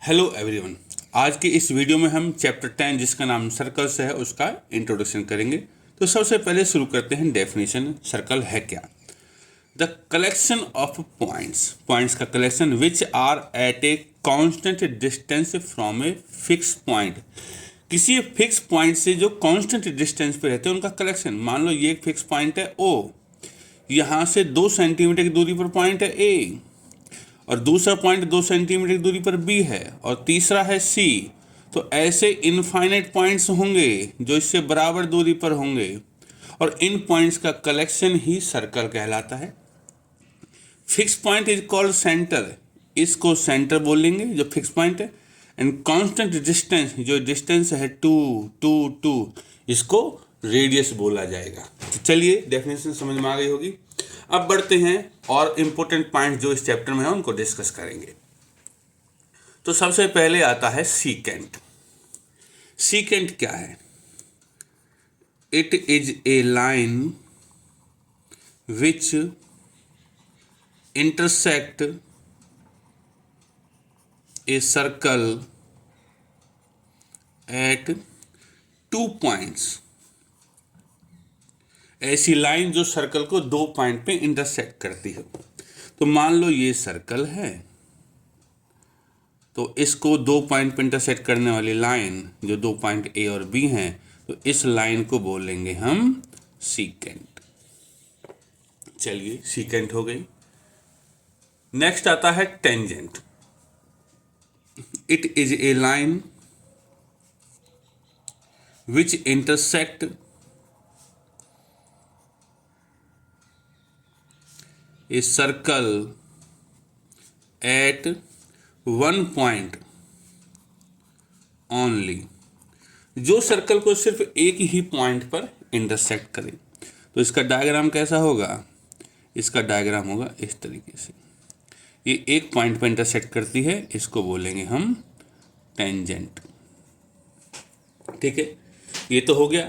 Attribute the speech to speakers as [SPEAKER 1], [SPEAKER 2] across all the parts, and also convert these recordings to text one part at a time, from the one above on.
[SPEAKER 1] Hello everyone. आज की इस वीडियो में हम चैप्टर 10 जिसका नाम सर्कल्स है उसका इंट्रोडक्शन करेंगे। तो सबसे पहले शुरू करते हैं डेफिनेशन। सर्कल है क्या? The collection of points, points का collection which are at a constant distance from a fix point. किसी फिक्स पॉइंट से जो कांस्टेंट डिस्टेंस पे रहते हैं उनका कलेक्शन। मान लो ये एक फिक्स पॉइंट है ओ, यहाँ से 2 सेंटीमीटर की दूरी पर पॉइंट है ए, और दूसरा पॉइंट 2 सेंटीमीटर की दूरी पर बी है, और तीसरा है सी। तो ऐसे इनफाइनाइट पॉइंट्स होंगे जो इससे बराबर दूरी पर होंगे, और इन पॉइंट्स का कलेक्शन ही सर्कल कहलाता है। Fix point is called centre, इसको सेंटर बोलेंगे जो फिक्स पॉइंट है। एंड कांस्टेंट डिस्टेंस, जो डिस्टेंस है 2 इसको रेडियस बोला जाएगा। तो चलिए डेफिनेशन समझ में आ गई होगी। अब बढ़ते हैं और इम्पोर्टेंट पॉइंट जो इस चैप्टर में है उनको डिस्कस करेंगे। तो सबसे पहले आता है सीकेंट। सीकेंट क्या है? It is a line which intersect a circle eight 2 points. ऐसी लाइन जो सर्कल को 2 पॉइंट पे इंटरसेक्ट करती है। तो मान लो ये सर्कल है, तो इसको 2 पॉइंट पे इंटरसेक्ट करने वाली लाइन जो 2 पॉइंट ए और बी हैं, तो इस लाइन को बोलेंगे हम सीकेंट। चलिए सीकेंट हो गई। नेक्स्ट आता है tangent. It is a line which intersect a circle at 1 point only, जो सर्कल को सिर्फ एक ही पॉइंट पर इंटरसेक्ट करे। तो इसका डायग्राम कैसा होगा? इसका डायग्राम होगा इस तरीके से। ये एक पॉइंट पर इंटरसेक्ट करती है, इसको बोलेंगे हम टेंजेंट। ठीक है, ये तो हो गया।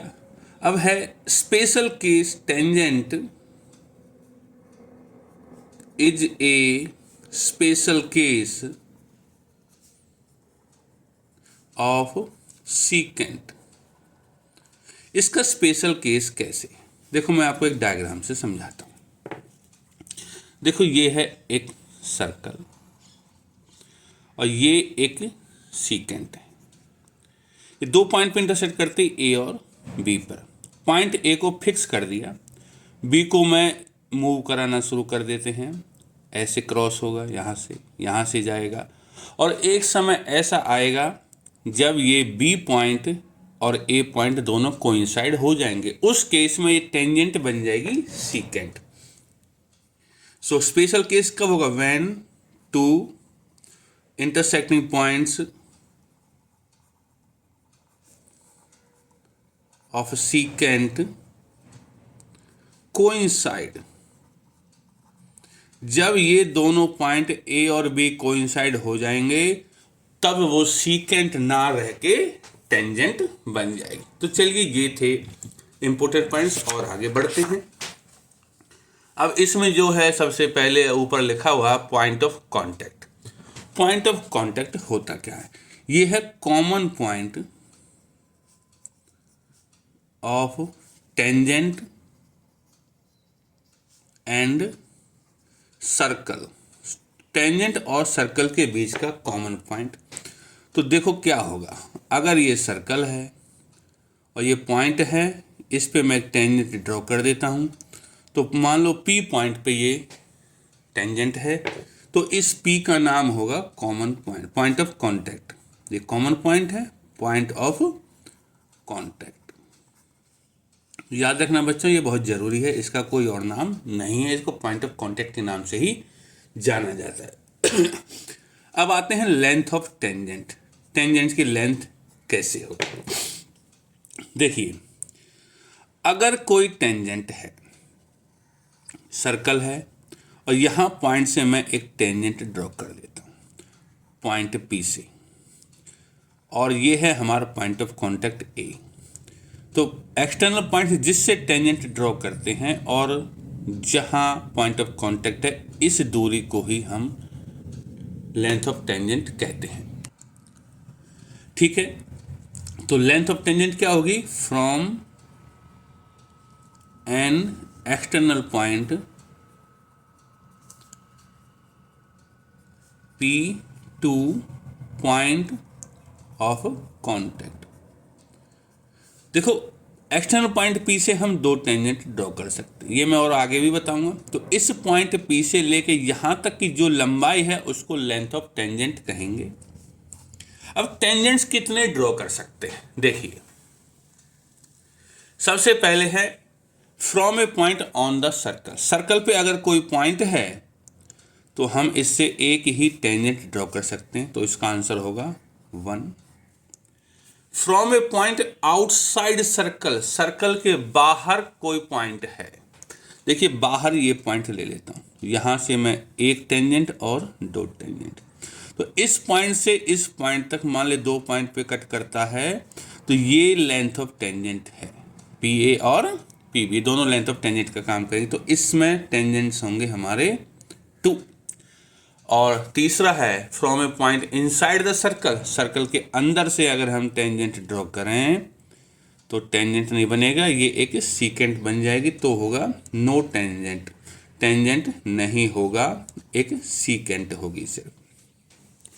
[SPEAKER 1] अब है special case. Tangent is a special case of secant। इसका स्पेशल केस कैसे? देखो मैं आपको एक डायग्राम से समझाता हूँ। देखो ये है एक सर्कल और ये एक सीकेंट है। ये 2 पॉइंट पे इंटरसेक्ट करते ए और बी पर। पॉइंट ए को फिक्स कर दिया, बी को मैं मूव कराना शुरू कर देते हैं। ऐसे क्रॉस होगा, यहाँ से जाएगा, और एक समय ऐसा आएगा जब ये बी पॉइंट और ए पॉइंट दोनों कोइंसाइड हो जाएंगे। उस केस में ये टेंजेंट बन जाएगी सीकेंट। सो स्पेशल केस कब होगा? When 2 intersecting points of secant coincide. जब ये दोनों पॉइंट ए और बी कोइंसाइड हो जाएंगे तब वो सीकेंट ना रह के टेंजेंट बन जाएगी। तो चलिए ये थे इंपोर्टेंट पॉइंट्स और आगे बढ़ते हैं। अब इसमें जो है सबसे पहले ऊपर लिखा हुआ point of contact. Point of contact होता क्या है? ये है common point of tangent and circle. Tangent और सर्कल के बीच का कॉमन पॉइंट। तो देखो क्या होगा, अगर ये सर्कल है और ये पॉइंट है, इस पे मैं टेंजेंट ड्रॉ कर देता हूँ। तो मान लो पी पॉइंट पे ये टेंजेंट है, तो इस पी का नाम होगा common point, point of contact. ये कॉमन पॉइंट है, पॉइंट ऑफ कांटेक्ट। याद रखना बच्चों, ये बहुत ज़रूरी है, इसका कोई और नाम नहीं है, इसको पॉइंट ऑफ कांटेक्ट के नाम से ही जाना जाता है। अब आते हैं लेंथ ऑफ टेंजेंट। टेंजेंट की लेंथ कैसे हो? देखिए, अगर कोई टेंजेंट है, सर्कल है, और यहाँ पॉइंट से मैं एक टेंजेंट ड्रॉ कर देता हूँ पॉइंट पी से, और ये है हमारा पॉइंट ऑफ कांटेक्ट ए। तो एक्सटर्नल पॉइंट जिससे टेंजेंट ड्रॉ करते हैं और जहाँ पॉइंट ऑफ कांटेक्ट है, इस दूरी को ही हम लेंथ ऑफ टेंजेंट कहते हैं। ठीक है, तो लेंथ ऑफ टेंजेंट क्या होगी, from an external point P two point of contact. देखो एक्सटर्नल पॉइंट P से हम दो टेंजेंट ड्रॉ कर सकते हैं, ये मैं और आगे भी बताऊंगा। तो इस पॉइंट P से लेके यहां तक की जो लंबाई है उसको लेंथ ऑफ टेंजेंट कहेंगे। अब टेंजेंट्स कितने ड्रॉ कर सकते हैं, देखिए सबसे पहले है from A point on the circle. Circle पे अगर कोई पॉइंट है तो हम इससे एक ही टेंजेंट ड्रॉ कर सकते हैं, तो इसका आंसर होगा 1। From A point outside circle, circle के बाहर कोई पॉइंट है, देखिए बाहर ये पॉइंट ले लेता हूं, यहां से मैं एक टेंजेंट और दो टेंजेंट, तो इस पॉइंट से इस पॉइंट तक मान ले 2 पॉइंट पे कट करता है, तो ये लेंथ ऑफ टेंजेंट है। पी ए और पी बी दोनों लेंथ ऑफ टेंजेंट का काम करेंगे, तो इसमें टेंजेंट्स होंगे हमारे 2। और तीसरा है from A point inside the circle, circle के अंदर से अगर हम टेंजेंट ड्रॉ करें तो टेंजेंट नहीं बनेगा, ये एक सीकेंट बन जाएगी, तो होगा नो टेंजेंट, टेंजेंट नहीं होगा, एक सीकेंट होगी सिर्फ।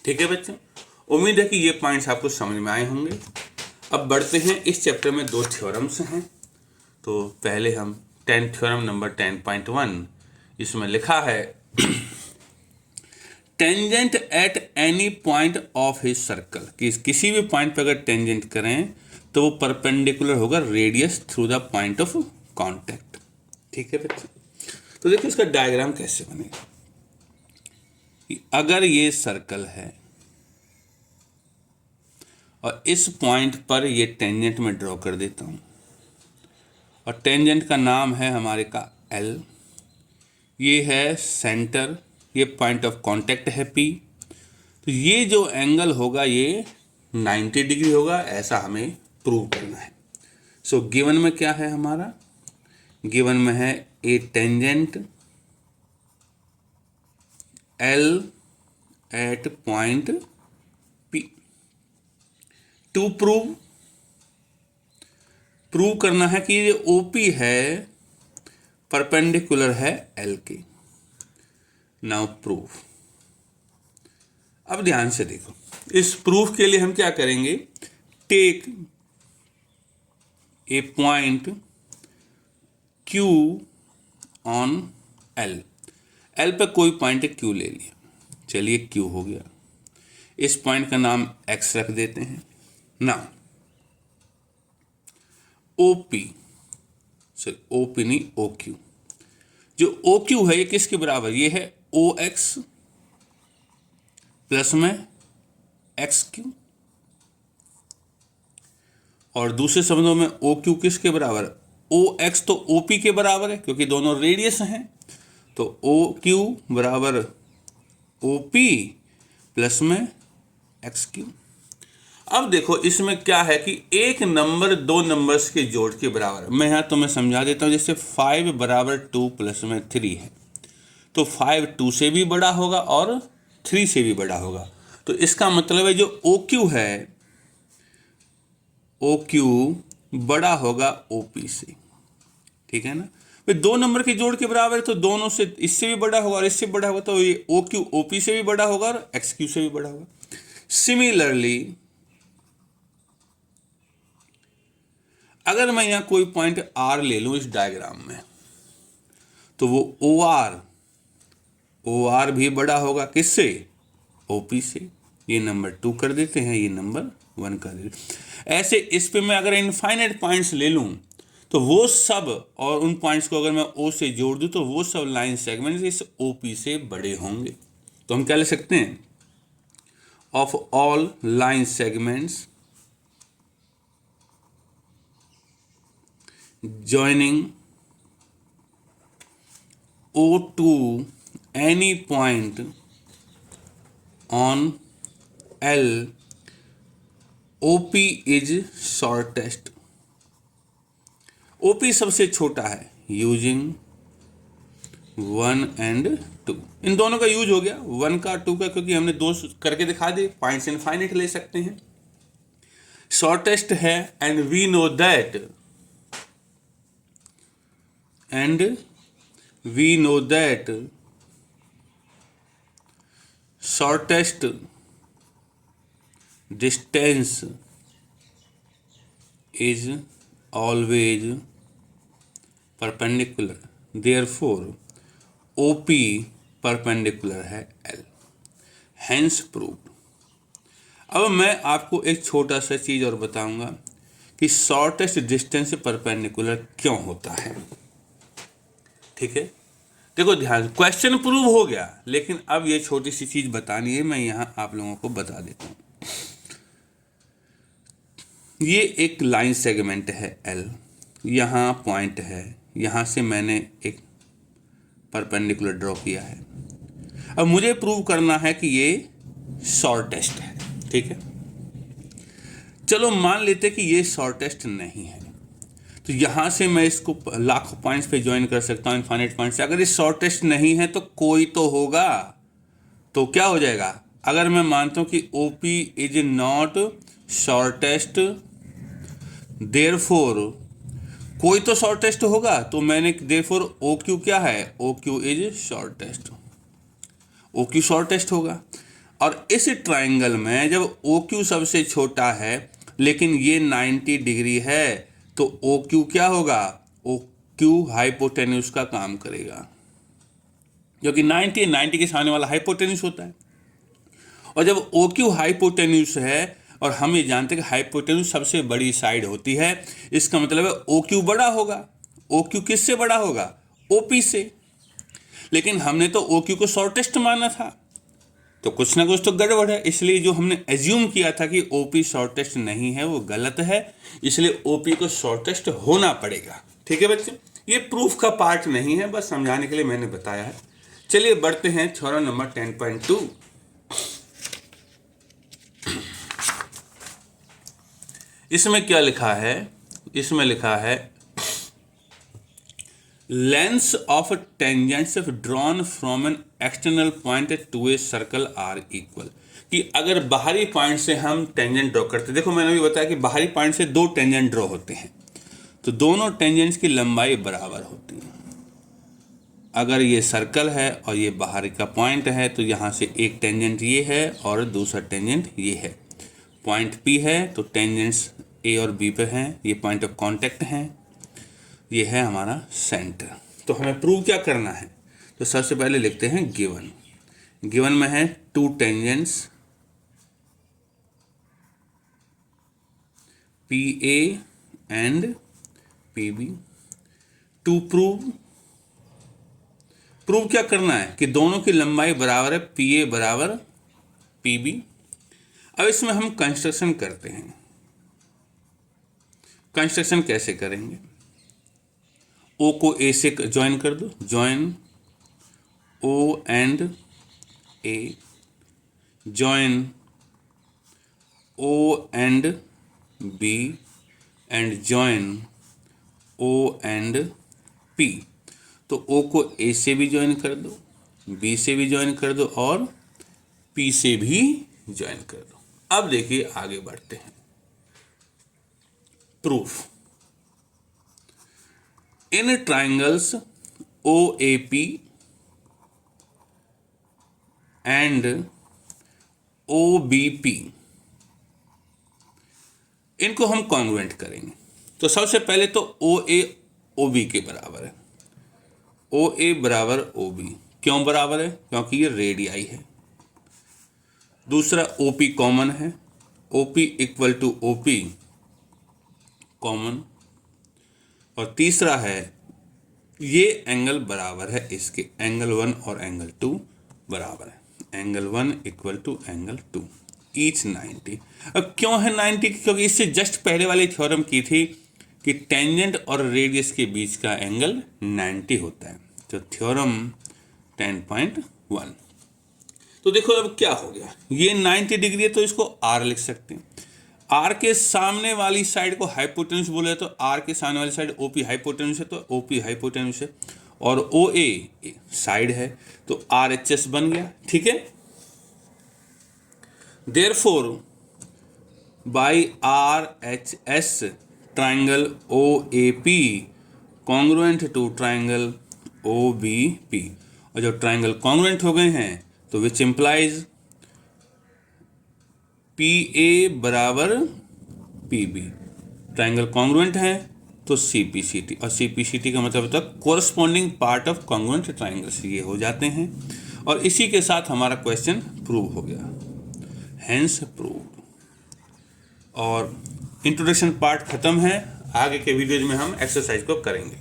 [SPEAKER 1] ठीक है बच्चों, उम्मीद है कि ये पॉइंट्स आपको समझ में आए होंगे। अब बढ़ते हैं, इस चैप्टर में 2 थ्योरम्स हैं। तो पहले हम 10 थ्योरम नंबर 10.1, इसमें लिखा है tangent at any point of his circle, कि किसी भी पॉइंट पर अगर टेंजेंट करें तो वो परपेंडिकुलर होगा radius through the point of contact. ठीक है बच्चे, तो देखिए इसका डायग्राम कैसे बनेगा। अगर ये सर्कल है और इस पॉइंट पर ये टेंजेंट में ड्रॉ कर देता हूं, और टेंजेंट का नाम है हमारे का L, ये है सेंटर, ये पॉइंट ऑफ कांटेक्ट है P, तो ये जो एंगल होगा ये 90 डिग्री होगा, ऐसा हमें प्रूव करना है। सो गिवन में क्या है हमारा, गिवन में है a tangent L at point P। To prove करना है कि ये OP है परपेंडिकुलर है L के। नाउ प्रूफ, अब ध्यान से देखो, इस प्रूफ के लिए हम क्या करेंगे, take a point Q on L, L पे कोई पॉइंट Q ले लिया, चलिए Q हो गया, इस पॉइंट का नाम X रख देते हैं। ना OP, सॉरी OP नहीं OQ, जो OQ है ये किसके बराबर, ये है OX प्लस में XQ, और दूसरे शब्दों में OQ किसके बराबर, OX तो OP के बराबर है क्योंकि दोनों रेडियस हैं, तो OQ बराबर OP प्लस में XQ। अब देखो इसमें क्या है कि एक नंबर 2 नंबर्स के जोड़ के बराबर, मैं यहाँ तुम्हें समझा देता हूँ, जैसे 5 बराबर 2 प्लस में 3 है, तो 5 2 से भी बड़ा होगा और 3 से भी बड़ा होगा, तो इसका मतलब है जो OQ है OQ बड़ा होगा OP से। ठीक है ना, भाई 2 नंबर के जोड़ के बराबर है तो दोनों से, इससे भी बड़ा होगा और इससे बड़ा होगा, तो ये OQ OP से भी बड़ा होगा और XQ से भी बड़ा होगा। सिमिलरली अगर मैं यहां कोई पॉइंट R ले लूं इस डायग्राम में, तो वो OR भी बड़ा होगा किससे, OP से, ये नंबर 2 कर देते हैं, ये नंबर 1 कर देते हैं। ऐसे इस पे मैं अगर इनफाइनाइट पॉइंट्स ले लूं तो वो सब, और उन पॉइंट्स को अगर मैं O से जोड़ दूं तो वो सब लाइन सेगमेंट्स इस OP से बड़े होंगे। तो हम क्या ले सकते हैं, of all line segments joining O to any point on L, OP is shortest, OP सबसे छोटा है, यूजिंग 1 and 2, इन दोनों का यूज हो गया, 1 का 2 का, क्योंकि हमने 2 करके दिखा दिए, पॉइंट्स इनफाइनाइट ले सकते हैं। शॉर्टेस्ट है and we know that shortest distance is always perpendicular, therefore OP perpendicular है L, hence proved। अब मैं आपको एक छोटा सा चीज और बताऊंगा कि शॉर्टेस्ट डिस्टेंस परपेंडिकुलर क्यों होता है। ठीक है, देखो ध्यान, क्वेश्चन प्रूव हो गया, लेकिन अब ये छोटी सी चीज बतानी है, मैं यहां आप लोगों को बता देता हूं। ये एक लाइन सेगमेंट है L, यहाँ पॉइंट है, यहाँ से मैंने एक परपेंडिकुलर ड्रॉ किया है। अब मुझे प्रूव करना है कि ये शॉर्टेस्ट है। ठीक है, चलो मान लेते कि ये शॉर्टेस्ट नहीं है, तो यहाँ से मैं इसको लाखों पॉइंट्स पे ज्वाइन कर सकता हूँ, इनफाइनाइट पॉइंट्स से। अगर ये शॉर्टेस्ट नहीं है तो कोई तो होगा, तो क्या हो जाएगा? अगर मैं मानता हूँ कि OP is not shortest, therefore कोई तो शॉर्टेस्ट होगा, तो मैंने देयरफॉर OQ क्या है? OQ is shortest, OQ shortest होगा। और इस ट्राइंगल में जब OQ सबसे छोटा है लेकिन ये 90 डिग्री है, तो OQ क्या होगा? OQ हाइपोटेन्यूस का काम करेगा, क्योंकि 90 के सामने वाला हाइपोटेन्यूस होता है। और जब OQ हाइपोटेन्यूस है, और हम ये जानते हैं कि हाइपोटेन्यूस सबसे बड़ी साइड होती है, इसका मतलब है OQ बड़ा होगा। OQ किससे बड़ा होगा? OP से। लेकिन हमने तो OQ को शॉर्टेस्ट माना था, तो कुछ ना कुछ तो गड़बड़ है। इसलिए जो हमने एज्यूम किया था कि OP शॉर्टेस्ट नहीं है, वो गलत है। इसलिए OP को शॉर्टेस्ट होना पड़ेगा। ठीक है बच्चे, ये प्रूफ का पार्ट नहीं है, बस समझाने के लिए मैंने बताया है। चलिए बढ़ते हैं थ्योरम नंबर 10.2। इसमें क्या लिखा है? इसमें लिखा है lengths of tangents if drawn from an external point to a circle are equal. कि अगर बाहरी पॉइंट से हम टेंजेंट ड्रॉ करते, देखो मैंने भी बताया कि बाहरी पॉइंट से दो टेंजेंट ड्रॉ होते हैं, तो दोनों टेंजेंट्स की लंबाई बराबर होती है। अगर ये सर्कल है और ये बाहर का पॉइंट है, तो यहाँ से एक टेंजेंट ये है और दूसरा टेंजेंट ये है। पॉइंट P है तो टेंजेंट्स A और B पे हैं, ये पॉइंट ऑफ कांटेक्ट हैं, ये है हमारा सेंटर। तो हमें प्रूव क्या करना है? तो सबसे पहले लिखते हैं गिवन। गिवन में है two tangents PA and PB। To prove क्या करना है? कि दोनों की लंबाई बराबर है, PA बराबर PB। अब इसमें हम कंस्ट्रक्शन करते हैं। कंस्ट्रक्शन कैसे करेंगे? O को A से ज्वाइन कर दो, join O and A, join O and B and join O and P। तो O को A से भी ज्वाइन कर दो, B से भी ज्वाइन कर दो और P से भी ज्वाइन कर दो। अब देखिए आगे बढ़ते हैं। Proof. In triangles OAP and OBP, इनको हम कॉन्ग्रुएंट करेंगे। तो सबसे पहले तो OA OB के बराबर है। OA बराबर OB क्यों बराबर है? क्योंकि ये रेडियाई है। दूसरा OP कॉमन है, OP equal to OP common. और तीसरा है ये एंगल बराबर है इसके, एंगल 1 और एंगल 2 बराबर है। Angle 1 equal to angle 2, each 90। अब क्यों है 90? क्योंकि इससे जस्ट पहले वाली थ्योरम की थी कि टेंजेंट और रेडियस के बीच का एंगल 90 होता है। तो थ्योरम 10.1। तो देखो अब क्या हो गया, ये 90 डिग्री है तो इसको R लिख सकते हैं। R के सामने वाली साइड को हाइपोटेन्यूस बोले तो R के सामने वाली साइड OP हाइपोटेन्यूस है, तो OP हाइपोटेन्यूस है। और OA साइड है तो RHS बन गया। ठीक है, therefore by RHS triangle OAP congruent to triangle OBP। और जब ट्राइंगल कॉन्ग्रुएंट हो गए हैं तो विच इम्प्लाइज PA बराबर PB। ट्राइंगल कॉन्ग्रुएंट है तो CPCT, और CPCT का मतलब होता है corresponding part of congruent triangles, ये हो जाते हैं। और इसी के साथ हमारा क्वेश्चन प्रूव हो गया, हेंस प्रूव्ड। और इंट्रोडक्शन पार्ट खत्म है, आगे के वीडियोज में हम एक्सरसाइज को करेंगे।